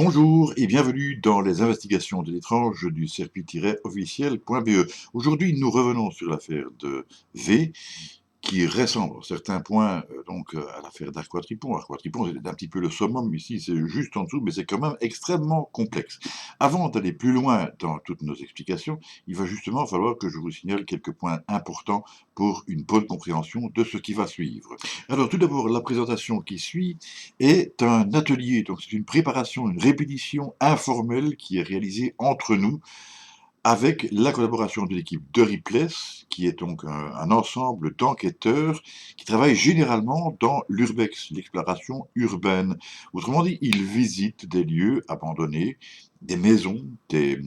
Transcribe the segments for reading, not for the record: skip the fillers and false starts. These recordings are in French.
Bonjour et bienvenue dans les investigations de l'étrange du circuit-officiel.be. Aujourd'hui, nous revenons sur l'affaire de V, qui ressemble à certains points à l'affaire d'Arquatripon. Arquatripon, c'est un petit peu le summum, ici c'est juste en dessous, mais c'est quand même extrêmement complexe. Avant d'aller plus loin dans toutes nos explications, il va justement falloir que je vous signale quelques points importants pour une bonne compréhension de ce qui va suivre. Alors tout d'abord, la présentation qui suit est un atelier, donc c'est une préparation, une répétition informelle qui est réalisée entre nous, avec la collaboration de l'équipe de Ripless, qui est donc un ensemble d'enquêteurs qui travaillent généralement dans l'urbex, l'exploration urbaine. Autrement dit, ils visitent des lieux abandonnés, des maisons, des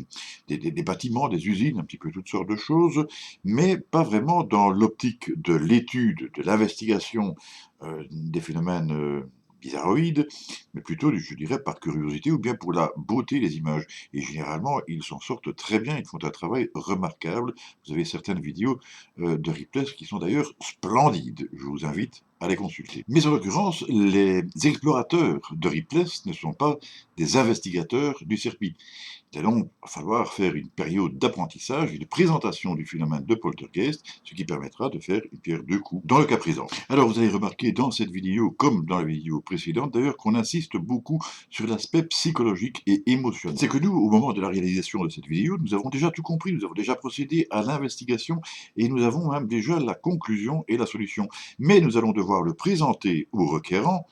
bâtiments, des usines, un petit peu toutes sortes de choses, mais pas vraiment dans l'optique de l'étude, de l'investigation des phénomènes bizarroïdes, mais plutôt, je dirais, par curiosité ou bien pour la beauté des images. Et généralement, ils s'en sortent très bien, ils font un travail remarquable. Vous avez certaines vidéos de Ripless qui sont d'ailleurs splendides. Je vous invite à les consulter. Mais en l'occurrence, les explorateurs de Ripless ne sont pas des investigateurs du circuit. Il va donc falloir faire une période d'apprentissage et de présentation du phénomène de poltergeist, ce qui permettra de faire une pierre deux coups dans le cas présent. Alors vous allez remarquer dans cette vidéo, comme dans la vidéo précédente d'ailleurs, qu'on insiste beaucoup sur l'aspect psychologique et émotionnel. C'est que nous, au moment de la réalisation de cette vidéo, nous avons déjà tout compris, nous avons déjà procédé à l'investigation et nous avons même déjà la conclusion et la solution. Mais nous allons devoir le présenter aux requérants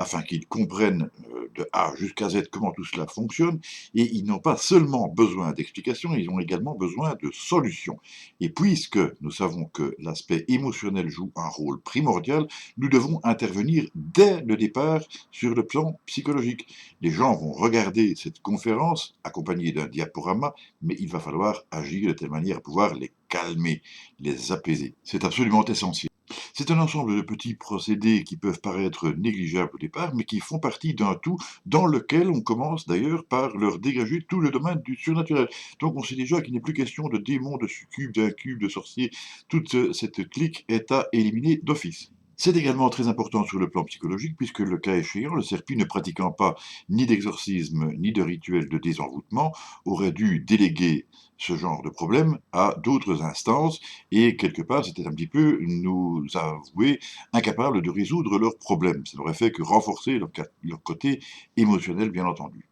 afin qu'ils comprennent de A jusqu'à Z comment tout cela fonctionne, et ils n'ont pas seulement besoin d'explications, ils ont également besoin de solutions. Et puisque nous savons que l'aspect émotionnel joue un rôle primordial, nous devons intervenir dès le départ sur le plan psychologique. Les gens vont regarder cette conférence accompagnée d'un diaporama, mais il va falloir agir de telle manière à pouvoir les calmer, les apaiser. C'est absolument essentiel. C'est un ensemble de petits procédés qui peuvent paraître négligeables au départ, mais qui font partie d'un tout dans lequel on commence d'ailleurs par leur dégager tout le domaine du surnaturel. Donc on sait déjà qu'il n'est plus question de démons, de succubes, d'incubes, de sorciers. Toute cette clique est à éliminer d'office. C'est également très important sur le plan psychologique, puisque le cas échéant, le serpi ne pratiquant pas ni d'exorcisme ni de rituel de désenvoûtement, aurait dû déléguer ce genre de problème à d'autres instances, et quelque part, c'était un petit peu nous avouer incapables de résoudre leurs problèmes. Ça n'aurait fait que renforcer leur côté émotionnel, bien entendu.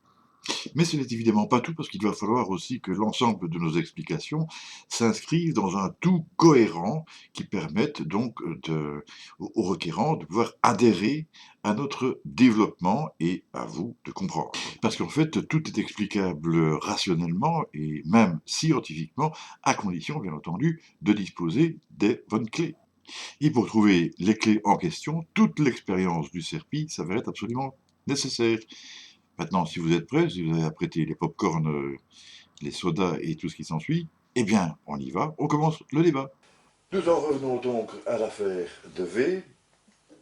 Mais ce n'est évidemment pas tout, parce qu'il va falloir aussi que l'ensemble de nos explications s'inscrivent dans un tout cohérent qui permette donc aux requérants de pouvoir adhérer à notre développement et à vous de comprendre. Parce qu'en fait, tout est explicable rationnellement et même scientifiquement, à condition, bien entendu, de disposer des bonnes clés. Et pour trouver les clés en question, toute l'expérience du CERPI s'avère être absolument nécessaire. Maintenant, si vous êtes prêts, si vous avez apprêté les pop-corn, les sodas et tout ce qui s'ensuit, eh bien, on y va, on commence le débat. Nous en revenons donc à l'affaire de V,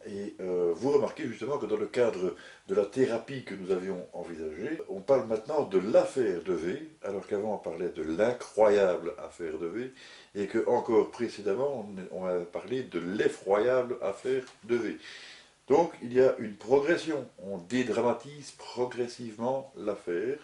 et vous remarquez justement que dans le cadre de la thérapie que nous avions envisagée, on parle maintenant de l'affaire de V, alors qu'avant on parlait de l'incroyable affaire de V, et que encore précédemment on a parlé de l'effroyable affaire de V. Donc il y a une progression, on dédramatise progressivement l'affaire,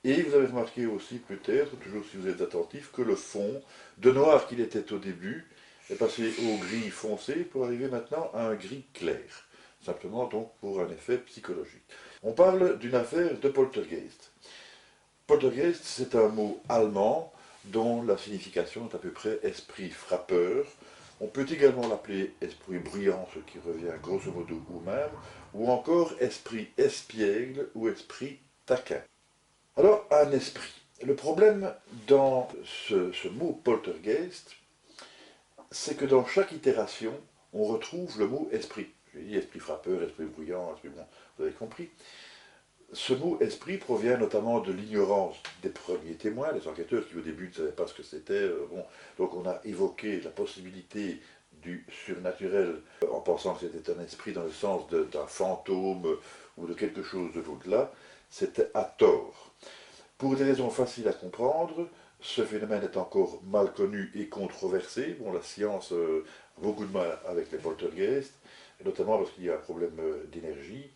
et vous avez remarqué aussi peut-être, toujours si vous êtes attentif, que le fond, de noir qu'il était au début, est passé au gris foncé pour arriver maintenant à un gris clair, simplement donc pour un effet psychologique. On parle d'une affaire de poltergeist. Poltergeist, c'est un mot allemand dont la signification est à peu près esprit frappeur. On peut également l'appeler esprit bruyant, ce qui revient grosso modo au même, ou encore esprit espiègle ou esprit taquin. Alors, un esprit. Le problème dans ce mot poltergeist, c'est que dans chaque itération, on retrouve le mot esprit. Je dis esprit frappeur, esprit bruyant, esprit bon, vous avez compris. Ce mot esprit provient notamment de l'ignorance des premiers témoins, les enquêteurs qui au début ne savaient pas ce que c'était. Donc on a évoqué la possibilité du surnaturel en pensant que c'était un esprit dans le sens d'un fantôme ou de quelque chose de l'au-delà. C'était à tort. Pour des raisons faciles à comprendre, ce phénomène est encore mal connu et controversé. Bon, la science a beaucoup de mal avec les poltergeists, notamment parce qu'il y a un problème d'énergie.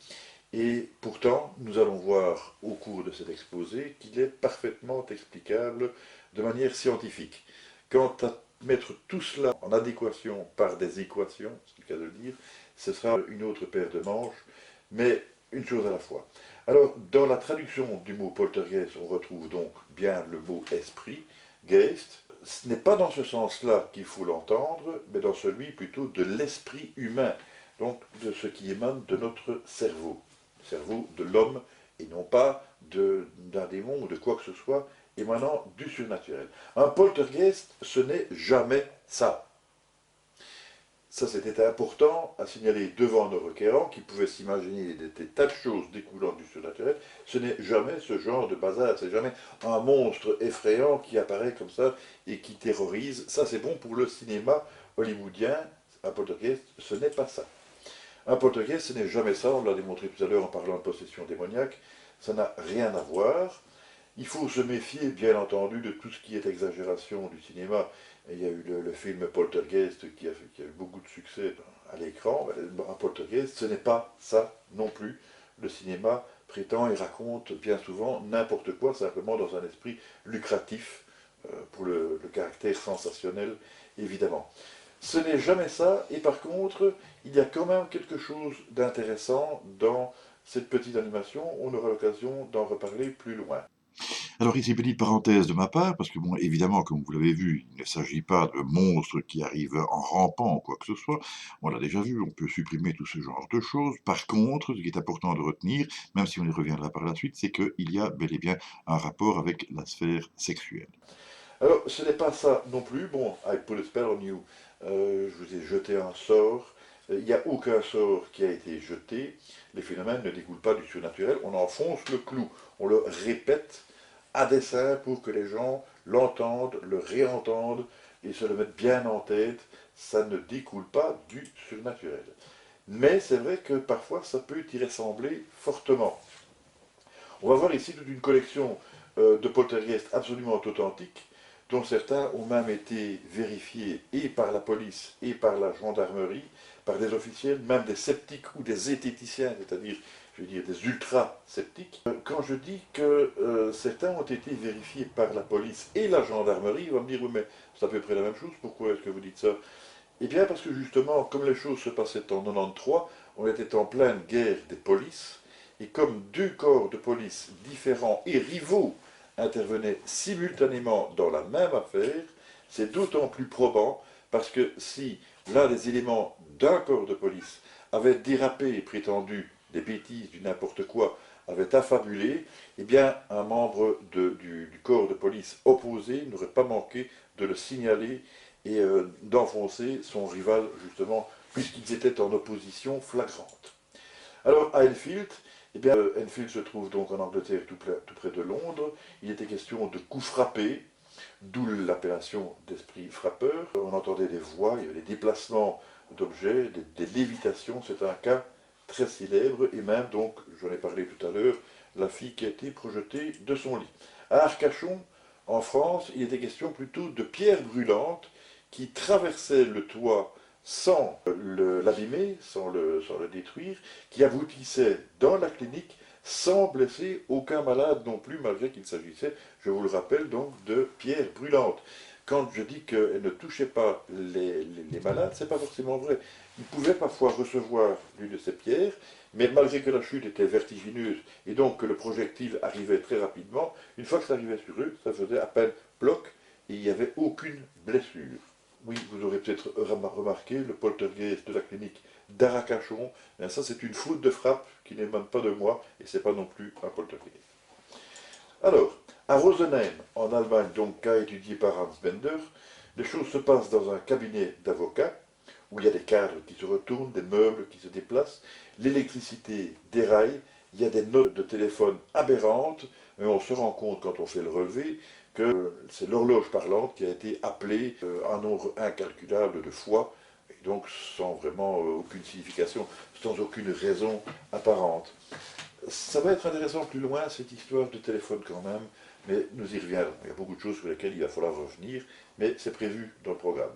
Et pourtant, nous allons voir au cours de cet exposé qu'il est parfaitement explicable de manière scientifique. Quant à mettre tout cela en adéquation par des équations, c'est le cas de le dire, ce sera une autre paire de manches, mais une chose à la fois. Alors, dans la traduction du mot poltergeist, on retrouve donc bien le mot esprit, geist. Ce n'est pas dans ce sens-là qu'il faut l'entendre, mais dans celui plutôt de l'esprit humain, donc de ce qui émane de notre cerveau, le cerveau de l'homme, et non pas d'un démon ou de quoi que ce soit émanant du surnaturel. Un poltergeist, ce n'est jamais ça. Ça, c'était important à signaler devant nos requérants qui pouvaient s'imaginer des tas de choses découlant du surnaturel. Ce n'est jamais ce genre de bazar, c'est jamais un monstre effrayant qui apparaît comme ça et qui terrorise. Ça, c'est bon pour le cinéma hollywoodien. Un poltergeist, ce n'est pas ça. Un poltergeist, ce n'est jamais ça, on l'a démontré tout à l'heure en parlant de possession démoniaque. Ça n'a rien à voir. Il faut se méfier, bien entendu, de tout ce qui est exagération du cinéma. Et il y a eu le film Poltergeist qui a eu beaucoup de succès à l'écran. Un poltergeist, ce n'est pas ça non plus. Le cinéma prétend et raconte bien souvent n'importe quoi, simplement dans un esprit lucratif, pour le caractère sensationnel, évidemment. Ce n'est jamais ça, et par contre, il y a quand même quelque chose d'intéressant dans cette petite animation. On aura l'occasion d'en reparler plus loin. Alors ici, petite parenthèse de ma part, parce que bon, évidemment, comme vous l'avez vu, il ne s'agit pas de monstres qui arrivent en rampant ou quoi que ce soit. On l'a déjà vu, on peut supprimer tout ce genre de choses. Par contre, ce qui est important de retenir, même si on y reviendra par la suite, c'est qu'il y a bel et bien un rapport avec la sphère sexuelle. Alors, ce n'est pas ça non plus. Bon, I put a spell on you. Je vous ai jeté un sort. Il n'y a aucun sort qui a été jeté. Les phénomènes ne découlent pas du surnaturel. On enfonce le clou. On le répète à dessein pour que les gens l'entendent, le réentendent et se le mettent bien en tête. Ça ne découle pas du surnaturel. Mais c'est vrai que parfois ça peut y ressembler fortement. On va voir ici toute une collection de poltergeists absolument authentiques, dont certains ont même été vérifiés et par la police et par la gendarmerie, par des officiels, même des sceptiques ou des zététiciens, c'est-à-dire, je veux dire, des ultra-sceptiques. Quand je dis que certains ont été vérifiés par la police et la gendarmerie, on va me dire, oui, mais c'est à peu près la même chose, pourquoi est-ce que vous dites ça? Eh bien, parce que justement, comme les choses se passaient en 93, on était en pleine guerre des polices, et comme deux corps de police différents et rivaux intervenaient simultanément dans la même affaire, c'est d'autant plus probant parce que si l'un des éléments d'un corps de police avait dérapé et prétendu des bêtises, du n'importe quoi, avait affabulé, eh bien un membre du corps de police opposé n'aurait pas manqué de le signaler et d'enfoncer son rival, justement, puisqu'ils étaient en opposition flagrante. Alors, à Enfield, eh bien, Enfield se trouve donc en Angleterre, tout près de Londres. Il était question de coups frappés, d'où l'appellation d'esprit frappeur. On entendait des voix, il y avait des déplacements d'objets, des lévitations. C'est un cas très célèbre, et même, donc, j'en ai parlé tout à l'heure, la fille qui a été projetée de son lit. À Arcachon, en France, il était question plutôt de pierres brûlantes qui traversaient le toit sans l'abîmer, sans le détruire, qui aboutissaient dans la clinique sans blesser aucun malade non plus, malgré qu'il s'agissait, je vous le rappelle, donc de pierres brûlantes. Quand je dis qu'elles ne touchaient pas les malades, c'est pas forcément vrai. Ils pouvaient parfois recevoir l'une de ces pierres, mais malgré que la chute était vertigineuse et donc que le projectile arrivait très rapidement, une fois que ça arrivait sur eux, ça faisait à peine bloc et il n'y avait aucune blessure. Oui, vous aurez peut-être remarqué le poltergeist de la clinique d'Arcachon. Ça, c'est une faute de frappe qui n'émane pas de moi et c'est pas non plus un poltergeist. Alors, à Rosenheim, en Allemagne, donc cas étudié par Hans Bender, les choses se passent dans un cabinet d'avocats où il y a des cadres qui se retournent, des meubles qui se déplacent, l'électricité déraille, il y a des notes de téléphone aberrantes, mais on se rend compte quand on fait le relevé que c'est l'horloge parlante qui a été appelée un nombre incalculable de fois, et donc sans vraiment aucune signification, sans aucune raison apparente. Ça va être intéressant plus loin, cette histoire de téléphone quand même, mais nous y reviendrons. Il y a beaucoup de choses sur lesquelles il va falloir revenir, mais c'est prévu dans le programme.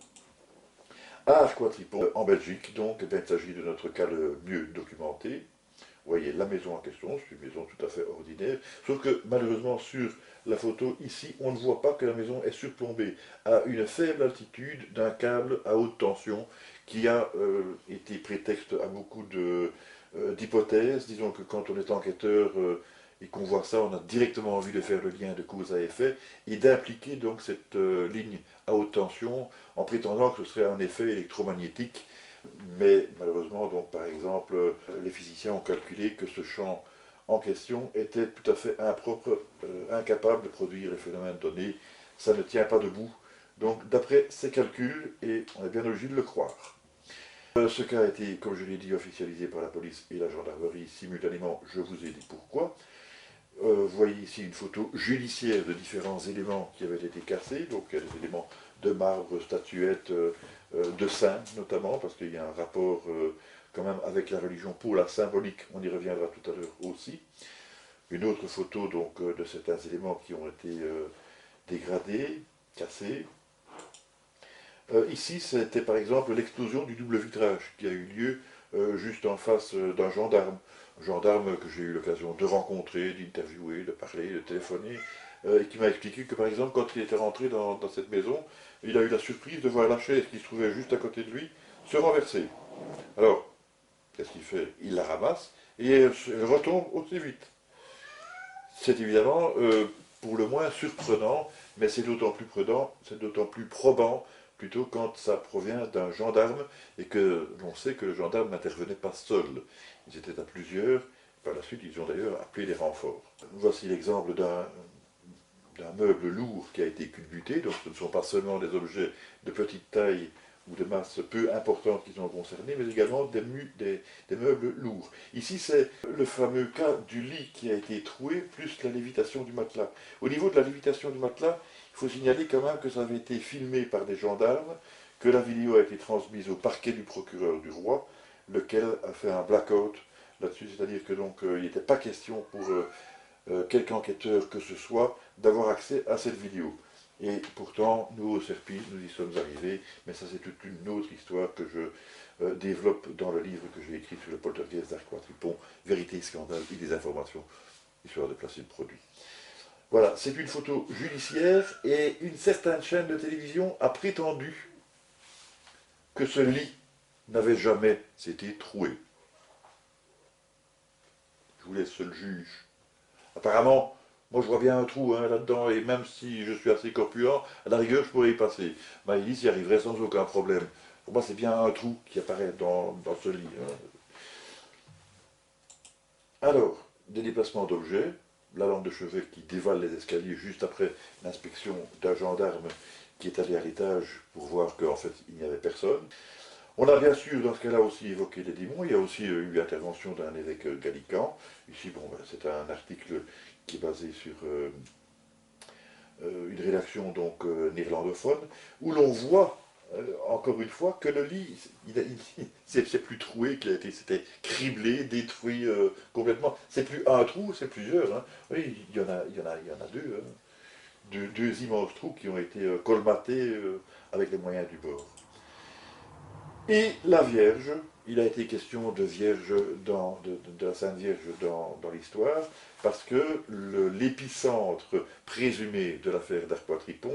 À Arquatripon, en Belgique, donc, eh bien, il s'agit de notre cas le mieux documenté. Vous voyez la maison en question, c'est une maison tout à fait ordinaire, sauf que malheureusement sur la photo ici, on ne voit pas que la maison est surplombée à une faible altitude d'un câble à haute tension qui a été prétexte à beaucoup d'hypothèses. Disons que quand on est enquêteur et qu'on voit ça, on a directement envie de faire le lien de cause à effet et d'impliquer donc cette ligne à haute tension en prétendant que ce serait un effet électromagnétique. Mais malheureusement, donc, par exemple, les physiciens ont calculé que ce champ en question était tout à fait impropre, incapable de produire les phénomènes donnés. Ça ne tient pas debout. Donc, d'après ces calculs, et on est bien obligé de le croire. Ce cas a été, comme je l'ai dit, officialisé par la police et la gendarmerie simultanément. Je vous ai dit pourquoi. Vous voyez ici une photo judiciaire de différents éléments qui avaient été cassés. Donc, il y a des éléments de marbre, statuettes, de saints notamment, parce qu'il y a un rapport quand même avec la religion pour la symbolique. On y reviendra tout à l'heure aussi. Une autre photo donc de certains éléments qui ont été dégradés, cassés. Ici, c'était par exemple l'explosion du double vitrage qui a eu lieu juste en face d'un gendarme. Un gendarme que j'ai eu l'occasion de rencontrer, d'interviewer, de parler, de téléphoner, et qui m'a expliqué que par exemple, quand il était rentré dans cette maison, il a eu la surprise de voir la chaise qui se trouvait juste à côté de lui se renverser. Alors, qu'est-ce qu'il fait? Il la ramasse et elle retombe aussi vite. C'est évidemment pour le moins surprenant, mais c'est d'autant plus prudent, c'est d'autant plus probant plutôt quand ça provient d'un gendarme et que l'on sait que le gendarme n'intervenait pas seul. Ils étaient à plusieurs, par la suite ils ont d'ailleurs appelé des renforts. Voici l'exemple d'un meuble lourd qui a été culbuté, donc ce ne sont pas seulement des objets de petite taille ou de masse peu importante qui sont concernés, mais également des meubles lourds. Ici, c'est le fameux cas du lit qui a été troué, plus la lévitation du matelas. Au niveau de la lévitation du matelas, il faut signaler quand même que ça avait été filmé par des gendarmes, que la vidéo a été transmise au parquet du procureur du roi, lequel a fait un blackout là-dessus, c'est-à-dire que donc il n'était pas question pour quelque enquêteur que ce soit d'avoir accès à cette vidéo. Et pourtant, nous, au CERPI, nous y sommes arrivés, mais ça c'est toute une autre histoire que je développe dans le livre que j'ai écrit sur le poltergeist d'Arcois-Tripon, Vérité, scandale et des informations, histoire de placer le produit. Voilà, c'est une photo judiciaire et une certaine chaîne de télévision a prétendu que ce lit n'avait jamais été troué. Je vous laisse le juge. Apparemment, moi je vois bien un trou là-dedans, et même si je suis assez corpulent, à la rigueur je pourrais y passer. Maëlys y arriverait sans aucun problème. Pour moi c'est bien un trou qui apparaît dans ce lit. Alors, des déplacements d'objets, la lampe de chevet qui dévale les escaliers juste après l'inspection d'un gendarme qui est allé à l'étage pour voir qu'en fait il n'y avait personne. On a bien sûr dans ce cas-là aussi évoqué les démons, il y a aussi eu l'intervention d'un évêque gallican. Ici, bon, c'est un article qui est basé sur une rédaction donc néerlandophone, où l'on voit encore une fois que le lit, c'est plus troué qu'il a été, c'était criblé, détruit complètement. C'est plus un trou, c'est plusieurs. Hein. Oui, il y en a deux, hein. Deux immenses trous qui ont été colmatés avec les moyens du bord. Et la Vierge, il a été question de Vierge de la Sainte Vierge dans l'histoire, parce que l'épicentre présumé de l'affaire d'Arcois-Tripon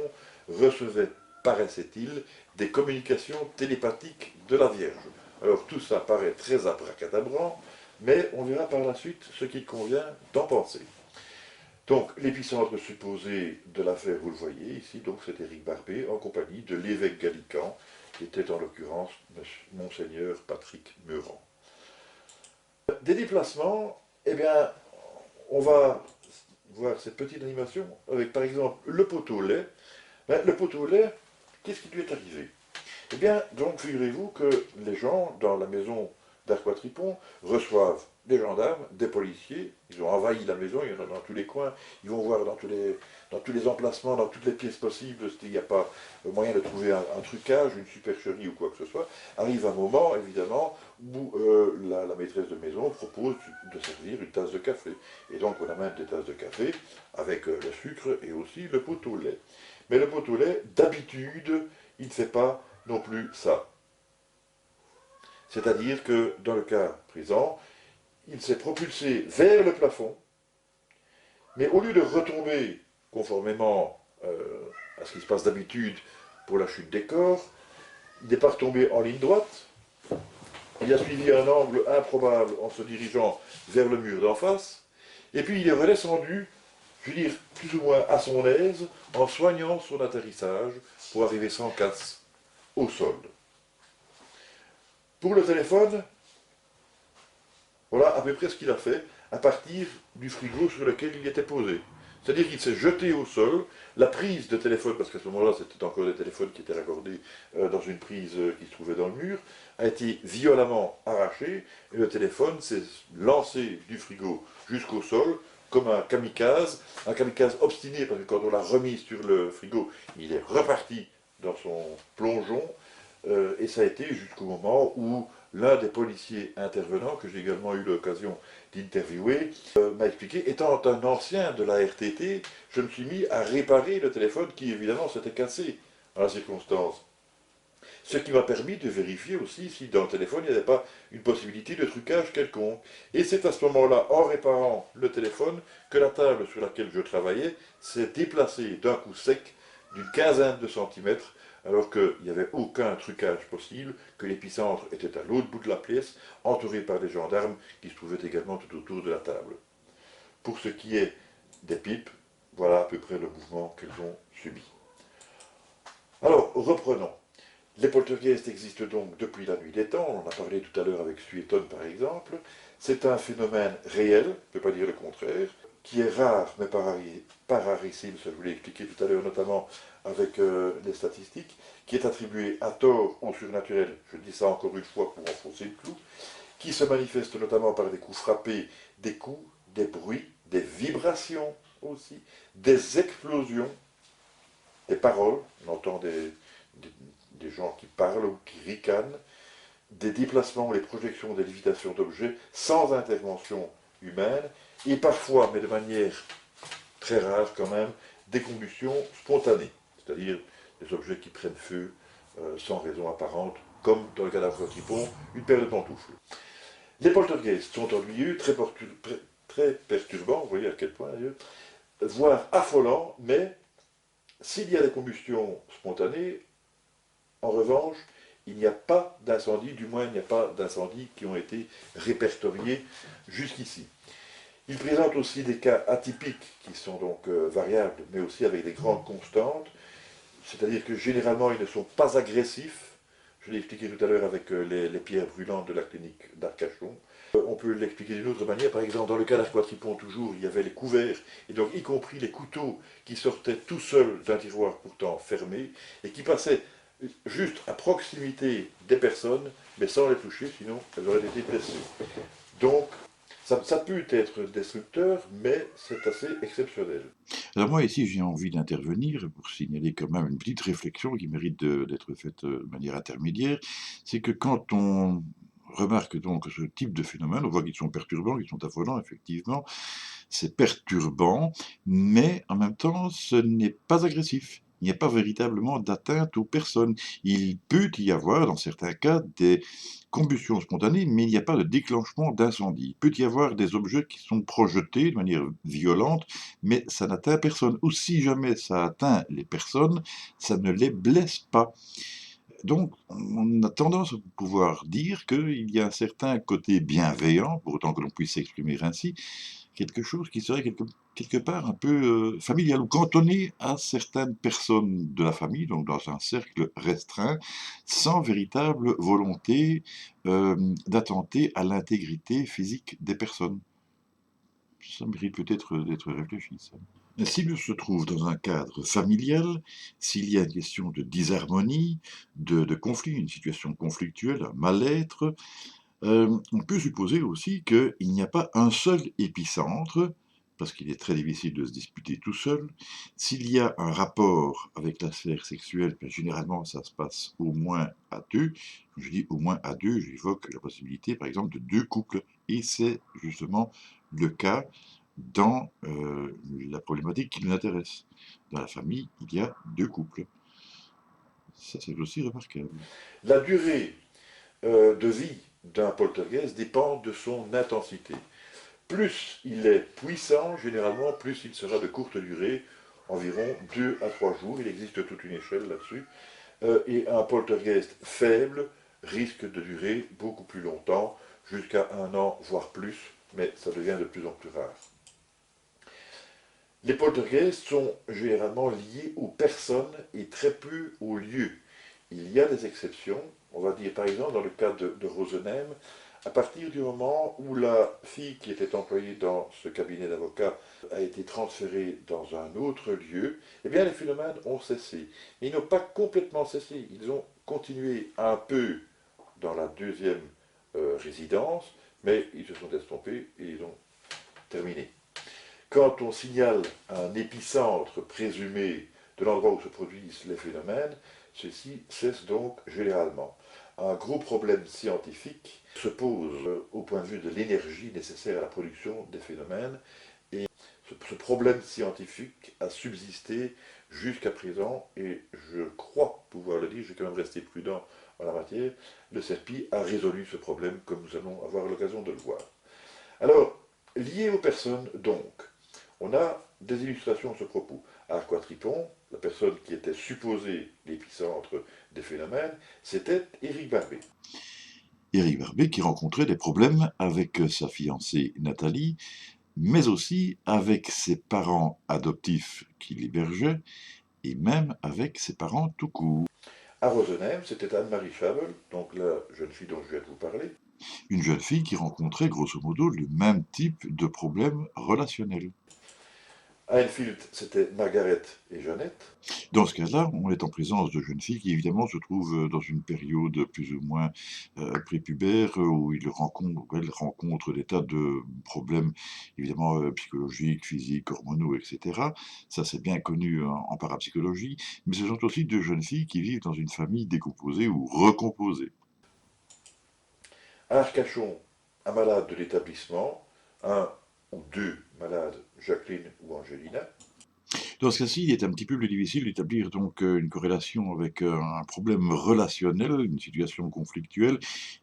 recevait, paraissait-il, des communications télépathiques de la Vierge. Alors tout ça paraît très abracadabrant, mais on verra par la suite ce qu'il convient d'en penser. Donc l'épicentre supposé de l'affaire, vous le voyez ici, donc c'est Éric Barbet en compagnie de l'évêque gallican, qui était en l'occurrence Monseigneur Patrick Meurant. Des déplacements, eh bien, on va voir cette petite animation avec par exemple le pot au lait. Ben, le pot au lait, qu'est-ce qui lui est arrivé? Eh bien, donc figurez-vous que les gens dans la maison d'Arcois-Tripon reçoivent des gendarmes, des policiers, ils ont envahi la maison, il y en a dans tous les coins, ils vont voir dans tous les emplacements, dans toutes les pièces possibles, il n'y a pas moyen de trouver un trucage, une supercherie ou quoi que ce soit. Arrive un moment, évidemment, où la maîtresse de maison propose de servir une tasse de café. Et donc on amène des tasses de café avec le sucre et aussi le pot au lait. Mais le pot au lait, d'habitude, il ne fait pas non plus ça. C'est-à-dire que dans le cas présent, il s'est propulsé vers le plafond, mais au lieu de retomber conformément à ce qui se passe d'habitude pour la chute des corps, il n'est pas retombé en ligne droite, il a suivi un angle improbable en se dirigeant vers le mur d'en face, et puis il est redescendu, je veux dire, plus ou moins à son aise, en soignant son atterrissage pour arriver sans casse au sol. Pour le téléphone, voilà à peu près ce qu'il a fait à partir du frigo sur lequel il était posé. C'est-à-dire qu'il s'est jeté au sol, la prise de téléphone, parce qu'à ce moment-là c'était encore des téléphones qui étaient raccordés dans une prise qui se trouvait dans le mur, a été violemment arrachée et le téléphone s'est lancé du frigo jusqu'au sol comme un kamikaze obstiné, parce que quand on l'a remis sur le frigo, il est reparti dans son plongeon, et ça a été jusqu'au moment où l'un des policiers intervenants, que j'ai également eu l'occasion d'interviewer, m'a expliqué, étant un ancien de la RTT, je me suis mis à réparer le téléphone qui évidemment s'était cassé à la circonstance. Ce qui m'a permis de vérifier aussi si dans le téléphone il n'y avait pas une possibilité de trucage quelconque. Et c'est à ce moment-là, en réparant le téléphone, que la table sur laquelle je travaillais s'est déplacée d'un coup sec d'une quinzaine de centimètres, alors qu'il n'y avait aucun trucage possible, que l'épicentre était à l'autre bout de la pièce, entouré par des gendarmes qui se trouvaient également tout autour de la table. Pour ce qui est des pipes, voilà à peu près le mouvement qu'elles ont subi. Alors, reprenons. Les poltergeists existent donc depuis la nuit des temps, on en a parlé tout à l'heure avec Suétone par exemple. C'est un phénomène réel, je ne peux pas dire le contraire, qui est rare mais pas rarissime, ça je vous l'ai expliqué tout à l'heure notamment avec les statistiques, qui est attribué à tort au surnaturel, je dis ça encore une fois pour enfoncer le clou, qui se manifeste notamment par des coups frappés, des coups, des bruits, des vibrations aussi, des explosions, des paroles, on entend des gens qui parlent ou qui ricanent, des déplacements, les projections, des lévitations d'objets sans intervention humaine, et parfois, mais de manière très rare quand même, des combustions spontanées, c'est-à-dire des objets qui prennent feu sans raison apparente, comme dans le cas d'un tripon, une paire de pantoufles. Les poltergeists sont ennuyeux, très perturbants, vous voyez à quel point d'ailleurs, voire affolants, mais s'il y a des combustions spontanées, en revanche, il n'y a pas d'incendie, du moins il n'y a pas d'incendies qui ont été répertoriés jusqu'ici. Il présente aussi des cas atypiques qui sont donc variables, mais aussi avec des grandes constantes, c'est-à-dire que généralement ils ne sont pas agressifs. Je l'ai expliqué tout à l'heure avec les pierres brûlantes de la clinique d'Arcachon. On peut l'expliquer d'une autre manière, par exemple dans le cas d'Arquatripon toujours, il y avait les couverts, et donc y compris les couteaux qui sortaient tout seuls d'un tiroir pourtant fermé, et qui passaient juste à proximité des personnes, mais sans les toucher, sinon elles auraient été blessées. Donc, ça peut être destructeur, mais c'est assez exceptionnel. Alors moi ici j'ai envie d'intervenir pour signaler quand même une petite réflexion qui mérite d'être faite de manière intermédiaire, c'est que quand on remarque donc ce type de phénomène, on voit qu'ils sont perturbants, qu'ils sont affolants, effectivement, c'est perturbant, mais en même temps ce n'est pas agressif. Il n'y a pas véritablement d'atteinte aux personnes. Il peut y avoir, dans certains cas, des combustions spontanées, mais il n'y a pas de déclenchement d'incendie. Il peut y avoir des objets qui sont projetés de manière violente, mais ça n'atteint personne. Ou si jamais ça atteint les personnes, ça ne les blesse pas. Donc, on a tendance à pouvoir dire qu'il y a un certain côté bienveillant, pour autant que l'on puisse s'exprimer ainsi, quelque chose qui serait quelque part un peu familial ou cantonné à certaines personnes de la famille, donc dans un cercle restreint, sans véritable volonté d'attenter à l'intégrité physique des personnes. Ça mérite peut-être d'être réfléchi, ça. S'il se trouve dans un cadre familial, s'il y a une question de disharmonie, de conflit, une situation conflictuelle, un mal-être, on peut supposer aussi qu'il n'y a pas un seul épicentre, parce qu'il est très difficile de se disputer tout seul. S'il y a un rapport avec la sphère sexuelle, ben, généralement ça se passe au moins à deux. Quand je dis au moins à deux, j'évoque la possibilité par exemple de deux couples. Et c'est justement le cas dans la problématique qui nous intéresse. Dans la famille, il y a deux couples. Ça, c'est aussi remarquable. La durée de vie d'un poltergeist dépend de son intensité. Plus il est puissant, généralement, plus il sera de courte durée, environ 2 à 3 jours. Il existe toute une échelle là-dessus. Et un poltergeist faible risque de durer beaucoup plus longtemps, jusqu'à 1 an, voire plus, mais ça devient de plus en plus rare. Les poltergeists sont généralement liés aux personnes et très peu aux lieux. Il y a des exceptions, on va dire par exemple dans le cas de Rosenheim, à partir du moment où la fille qui était employée dans ce cabinet d'avocats a été transférée dans un autre lieu, eh bien les phénomènes ont cessé. Mais ils n'ont pas complètement cessé, ils ont continué un peu dans la deuxième résidence, mais ils se sont estompés et ils ont terminé. Quand on signale un épicentre présumé de l'endroit où se produisent les phénomènes, ceci cesse donc généralement. Un gros problème scientifique se pose au point de vue de l'énergie nécessaire à la production des phénomènes, et ce problème scientifique a subsisté jusqu'à présent, et je crois pouvoir le dire, je vais quand même rester prudent en la matière, le CERPI a résolu ce problème comme nous allons avoir l'occasion de le voir. Alors, lié aux personnes donc, on a des illustrations à ce propos. À Aquatripon, la personne qui était supposée l'épicentre des phénomènes, c'était Éric Barbet. Éric Barbet qui rencontrait des problèmes avec sa fiancée Nathalie, mais aussi avec ses parents adoptifs qui l'hébergeaient, et même avec ses parents tout court. À Rosenheim, c'était Anne-Marie Schabel, donc la jeune fille dont je viens de vous parler. Une jeune fille qui rencontrait grosso modo le même type de problème relationnel. À Enfield, c'était Margaret et Jeannette. Dans ce cas-là, on est en présence de jeunes filles qui évidemment se trouvent dans une période plus ou moins prépubère où elles rencontrent des tas de problèmes évidemment psychologiques, physiques, hormonaux, etc. Ça c'est bien connu en parapsychologie, mais ce sont aussi de jeunes filles qui vivent dans une famille décomposée ou recomposée. À Arcachon, un malade de l'établissement, un ou deux malades, Jacqueline ou Angelina. Dans ce cas-ci, il est un petit peu plus difficile d'établir donc une corrélation avec un problème relationnel, une situation conflictuelle,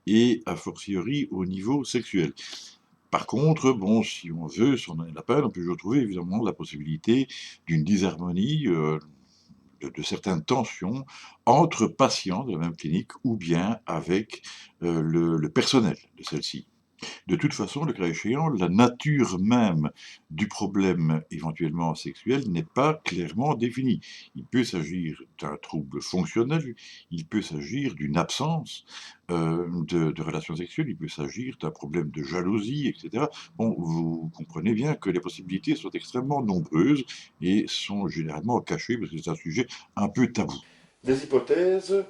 et a fortiori au niveau sexuel. Par contre, bon, si on veut s'en donner la peine, on peut trouver évidemment la possibilité d'une disharmonie, de certaines tensions entre patients de la même clinique ou bien avec le personnel de celle-ci. De toute façon, le cas échéant, la nature même du problème éventuellement sexuel n'est pas clairement définie. Il peut s'agir d'un trouble fonctionnel, il peut s'agir d'une absence de relations sexuelles, il peut s'agir d'un problème de jalousie, etc. Bon, vous comprenez bien que les possibilités sont extrêmement nombreuses et sont généralement cachées parce que c'est un sujet un peu tabou. Des hypothèses,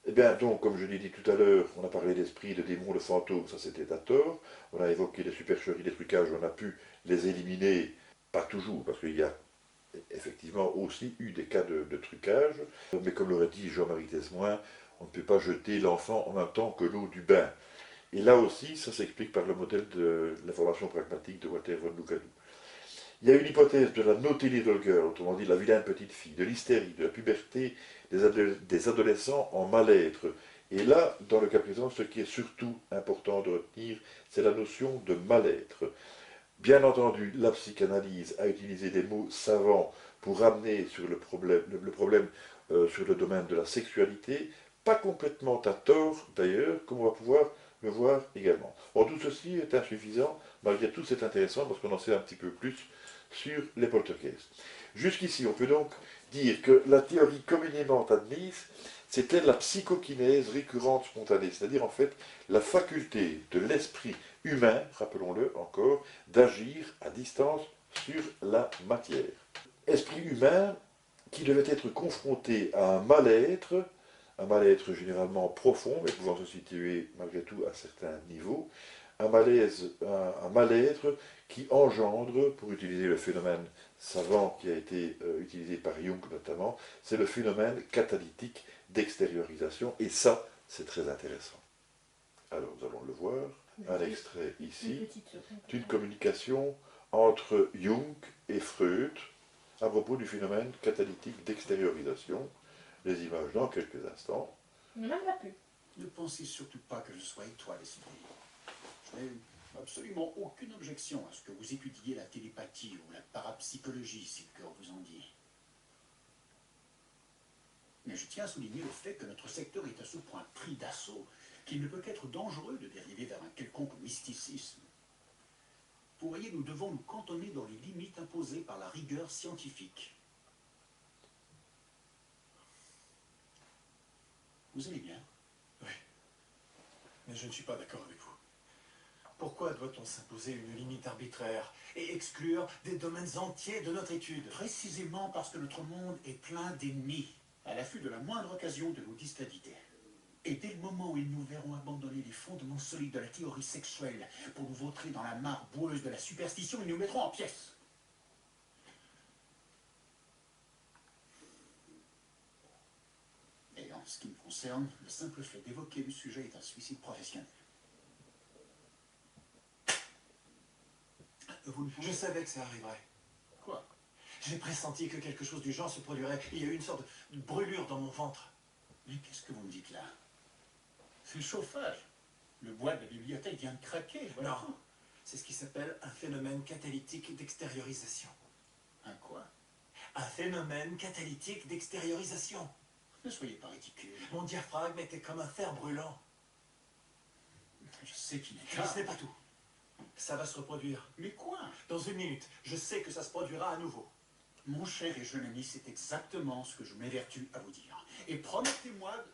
eh bien, donc, comme je l'ai dit tout à l'heure, on a parlé d'esprit, de démons, de fantômes, ça c'était à tort. On a évoqué des supercheries, des trucages, on a pu les éliminer, pas toujours, parce qu'il y a effectivement aussi eu des cas de trucage. Mais comme l'aurait dit Jean-Marie Tesmoin, on ne peut pas jeter l'enfant en même temps que l'eau du bain. Et là aussi, ça s'explique par le modèle de l'information pragmatique de Walter von Lucadou. Il y a une hypothèse de la naughty little girl, autrement dit la vilaine petite fille, de l'hystérie, de la puberté des adolescents en mal-être. Et là, dans le cas présent, ce qui est surtout important de retenir, c'est la notion de mal-être. Bien entendu, la psychanalyse a utilisé des mots savants pour ramener sur le problème sur le domaine de la sexualité, pas complètement à tort d'ailleurs, comme on va pouvoir le voir également. Bon, tout ceci est insuffisant, malgré tout c'est intéressant parce qu'on en sait un petit peu plus sur les poltergeists. Jusqu'ici, on peut donc dire que la théorie communément admise, c'était la psychokinèse récurrente spontanée, c'est-à-dire en fait la faculté de l'esprit humain, rappelons-le encore, d'agir à distance sur la matière. Esprit humain qui devait être confronté à un mal-être généralement profond, mais pouvant se situer malgré tout à certains niveaux, un mal-être qui engendre, pour utiliser le phénomène savant qui a été utilisé par Jung notamment, c'est le phénomène catalytique d'extériorisation, et ça, c'est très intéressant. Alors, nous allons le voir. Un extrait ici d'une communication entre Jung et Freud à propos du phénomène catalytique d'extériorisation. Les images dans quelques instants. On n'en a plus. Ne pensez surtout pas que je sois étoile d'esprit. Je n'ai absolument aucune objection à ce que vous étudiez la télépathie ou la parapsychologie, si le cœur vous en dit. Mais je tiens à souligner le fait que notre secteur est à ce point pris d'assaut qu'il ne peut qu'être dangereux de dériver vers un quelconque mysticisme. Vous voyez, nous devons nous cantonner dans les limites imposées par la rigueur scientifique. Vous allez bien? Oui, mais je ne suis pas d'accord avec vous. Pourquoi doit-on s'imposer une limite arbitraire et exclure des domaines entiers de notre étude? Précisément parce que notre monde est plein d'ennemis, à l'affût de la moindre occasion de nous discréditer. Et dès le moment où ils nous verront abandonner les fondements solides de la théorie sexuelle pour nous vautrer dans la mare boueuse de la superstition, ils nous mettront en pièces. Et en ce qui me concerne, le simple fait d'évoquer le sujet est un suicide professionnel. Vous ne Je savais que ça arriverait. Quoi? J'ai pressenti que quelque chose du genre se produirait. Il y a eu une sorte de brûlure dans mon ventre. Mais qu'est-ce que vous me dites là? C'est le chauffage. Le bois de la bibliothèque vient de craquer. Voilà Non, tout. c'est ce qui s'appelle un phénomène catalytique d'extériorisation. Un quoi? Un phénomène catalytique d'extériorisation. Ne soyez pas ridicule. Mon diaphragme était comme un fer brûlant. Je sais qu'il n'est Mais pas. ce n'est pas tout. Ça va se reproduire. Mais quoi? Dans une minute, je sais que ça se produira à nouveau. Mon cher et jeune ami, c'est exactement ce que je m'évertue à vous dire. Et promettez-moi de...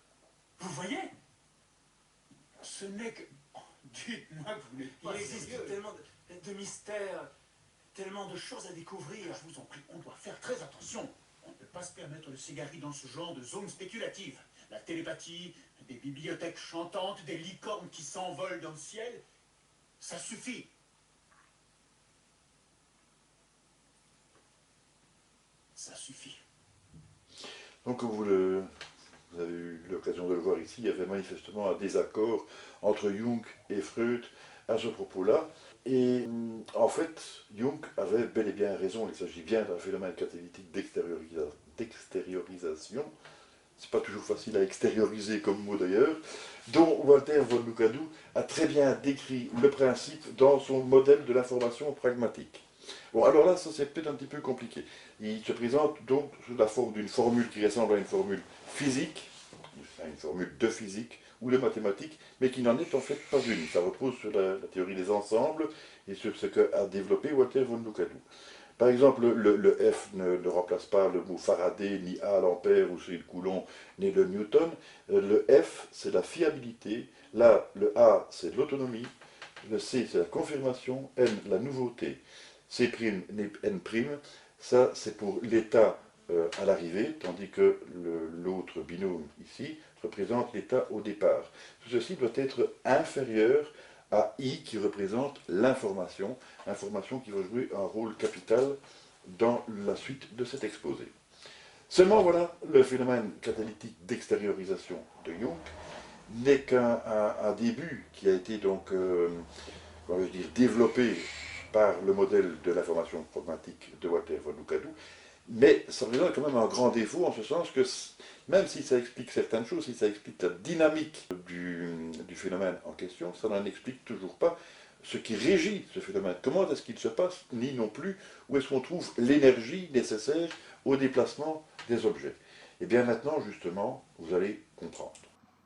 Vous voyez? Ce n'est que... Oh, dites-moi que vous n'êtes Il pas existe sérieux. tellement de mystères, tellement de choses à découvrir. Je vous en prie, on doit faire très attention. On ne peut pas se permettre de s'égarer dans ce genre de zone spéculative. La télépathie, des bibliothèques chantantes, des licornes qui s'envolent dans le ciel, ça suffit. Ça suffit. Donc, comme vous avez eu l'occasion de le voir ici, il y avait manifestement un désaccord entre Jung et Freud à ce propos-là. Et en fait, Jung avait bel et bien raison, il s'agit bien d'un phénomène catalytique d'extériorisation. C'est pas toujours facile à extérioriser comme mot d'ailleurs, dont Walter von Lucadou a très bien décrit le principe dans son modèle de l'information pragmatique. Bon, alors là, ça c'est peut-être un petit peu compliqué. Il se présente donc sous la forme d'une formule qui ressemble à une formule physique, une formule de physique ou de mathématiques, mais qui n'en est en fait pas une. Ça repose sur la théorie des ensembles et sur ce qu'a développé Walter von Lucadou. Par exemple, le F ne remplace pas le mot Faraday, ni A l'ampère, ou celui de Coulomb, ni le Newton. Le F, c'est la fiabilité. Là, le A, c'est l'autonomie. Le C, c'est la confirmation. N, la nouveauté. C', N', ça, c'est pour l'état à l'arrivée, tandis que l'autre binôme ici représente l'état au départ. Tout ceci doit être inférieur à I qui représente l'information, information qui va jouer un rôle capital dans la suite de cet exposé. Seulement voilà, le phénomène catalytique d'extériorisation de Jung n'est qu'un début qui a été donc développé par le modèle de l'information pragmatique de Walter von Lucadou, mais ça représente quand même un grand défaut en ce sens que même si ça explique certaines choses, si ça explique la dynamique du phénomène en question, ça n'en explique toujours pas ce qui régit ce phénomène. Comment est-ce qu'il se passe, ni non plus où est-ce qu'on trouve l'énergie nécessaire au déplacement des objets. Et bien maintenant, justement, vous allez comprendre.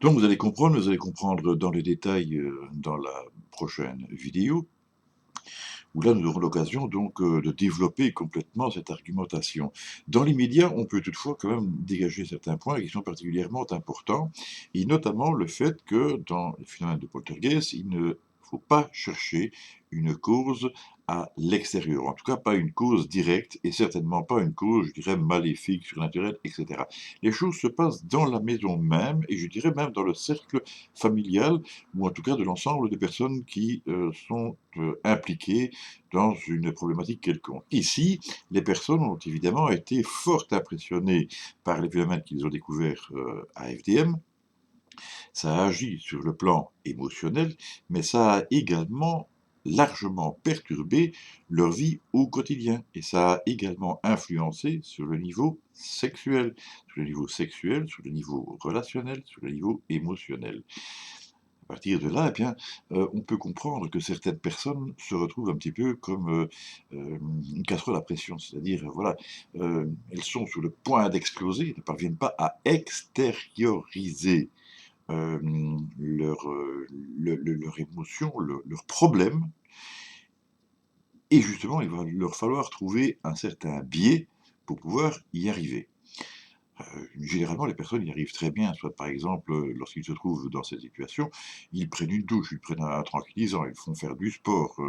Donc vous allez comprendre dans le détail dans la prochaine vidéo, où là nous aurons l'occasion donc de développer complètement cette argumentation. Dans l'immédiat, on peut toutefois quand même dégager certains points qui sont particulièrement importants, et notamment le fait que dans les phénomènes de poltergeist, il ne faut pas chercher une cause à l'extérieur, en tout cas pas une cause directe, et certainement pas une cause, je dirais, maléfique, surnaturelle, etc. Les choses se passent dans la maison même, et je dirais même dans le cercle familial, ou en tout cas de l'ensemble des personnes qui sont impliquées dans une problématique quelconque. Ici, les personnes ont évidemment été fort impressionnées par les phénomènes qu'ils ont découverts à FDM. Ça agit sur le plan émotionnel, mais ça a également largement perturbé leur vie au quotidien. Et ça a également influencé sur le niveau sexuel, sur le niveau relationnel, sur le niveau émotionnel. À partir de là, eh bien, on peut comprendre que certaines personnes se retrouvent un petit peu comme, une casserole à pression. C'est-à-dire, voilà, elles sont sur le point d'exploser, ne parviennent pas à extérioriser, leur émotion, leurs problèmes et justement, il va leur falloir trouver un certain biais pour pouvoir y arriver. Généralement, les personnes y arrivent très bien, soit par exemple, lorsqu'ils se trouvent dans cette situation, ils prennent une douche, ils prennent un tranquillisant, ils font faire du sport,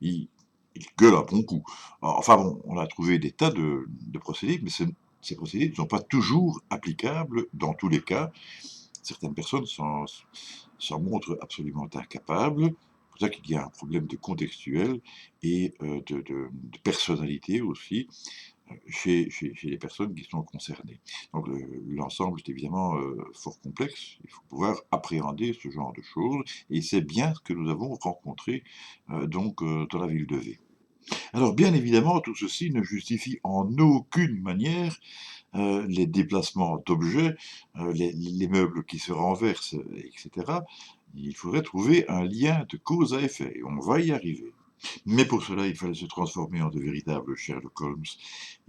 ils ils gueulent un bon coup. Enfin bon, on a trouvé des tas de procédés, mais ces procédés ne sont pas toujours applicables dans tous les cas. Certaines personnes s'en montrent absolument incapables. C'est pour ça qu'il y a un problème de contextuel et de personnalité aussi chez les personnes qui sont concernées. Donc l'ensemble est évidemment fort complexe. Il faut pouvoir appréhender ce genre de choses et c'est bien ce que nous avons rencontré dans la ville de V. Alors bien évidemment, tout ceci ne justifie en aucune manière les déplacements d'objets, les meubles qui se renversent, etc. Il faudrait trouver un lien de cause à effet, et on va y arriver. Mais pour cela, il fallait se transformer en de véritables Sherlock Holmes,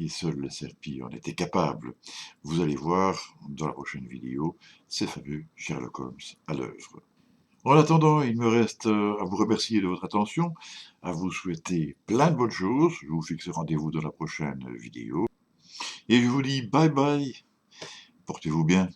et seul le Serpi en était capable. Vous allez voir dans la prochaine vidéo ces fameux Sherlock Holmes à l'œuvre. En attendant, il me reste à vous remercier de votre attention, à vous souhaiter plein de bonnes choses. Je vous fixe rendez-vous dans la prochaine vidéo. Et je vous dis bye bye, portez-vous bien.